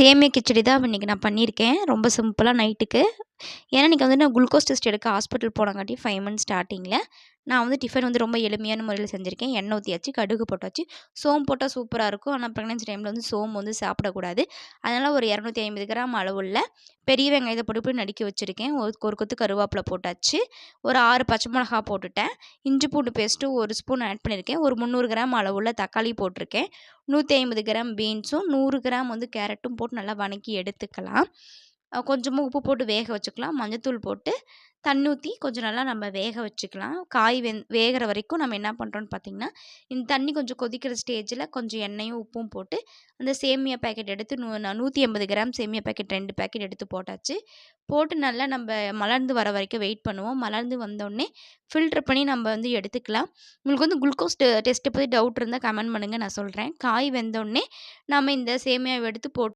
சேமியா கிச்சடி தான் இன்றைக்கி நான் பண்ணியிருக்கேன். ரொம்ப சிம்பிளா நைட்டுக்கு. ஏன்னா இன்றைக்கி வந்து நான் குளுக்கோஸ் டெஸ்ட் எடுக்க ஹாஸ்பிட்டல் போனங்காட்டி 5 மந்த்ஸ் ஸ்டார்ட்டிங்கில நான் வந்து டிஃபன் வந்து ரொம்ப எளிமையான முறையில செஞ்சுருக்கேன். எண்ணெய் ஊற்றியாச்சு, கடுகு போட்டாச்சு. சோம்பு போட்டா சூப்பரா இருக்கும். ஆனா ப்ரெக்னன்சி டைமில வந்து சோம்பு வந்து சாப்பிடக்கூடாது. அதனால ஒரு 250 கிராம் அளவுள்ள பெரிய வெங்காயத்த பொடி பொடி நறுக்கி வச்சுருக்கேன். ஒரு கொத்து கருவேப்பில போட்டாச்சு. ஒரு 6 பச்சை மிளகா போட்டுட்டேன். இஞ்சி பூண்டு பேஸ்ட்டு 1 ஸ்பூன் ஆட் பண்ணியிருக்கேன். ஒரு 300 கிராம் அளவுள்ள தக்காளி போட்டிருக்கேன். 150 கிராம் பீன்ஸும், 100 கிராம் வந்து கேரட்டும் போட்டு நல்லா வணக்கி எடுத்துக்கலாம். கொஞ்சமா உப்பு போட்டு வேக வச்சுக்கலாம். மஞ்சத்தூள் போட்டு தண்ணி ஊத்தி கொஞ்சம் நல்லா நம்ம வேக வச்சுக்கலாம். காய் வேகிற வரைக்கும் நம்ம என்ன பண்ணுறோம்னு பார்த்தீங்கன்னா, இந்த தண்ணி கொஞ்சம் கொதிக்கிற ஸ்டேஜில் கொஞ்சம் எண்ணெயும், உப்பும் போட்டு அந்த சேமியா பாக்கெட் எடுத்து நான் 180 கிராம் சேமியா பாக்கெட் 2 பாக்கெட் எடுத்து போட்டாச்சு. போட்டு நல்லா நம்ம மலர்ந்து வர வரைக்கும் வெயிட் பண்ணுவோம். மலர்ந்து வந்தோடனே ஃபில்டர் பண்ணி நம்ம வந்து எடுத்துக்கலாம். உங்களுக்கு வந்து குளுக்கோஸ் டெஸ்ட்டை பத்தி டவுட் இருந்தா கமெண்ட் பண்ணுங்க. நான் சொல்றேன். காய் வெந்தோடனே நம்ம இந்த சேமியாவ எடுத்து போட்டு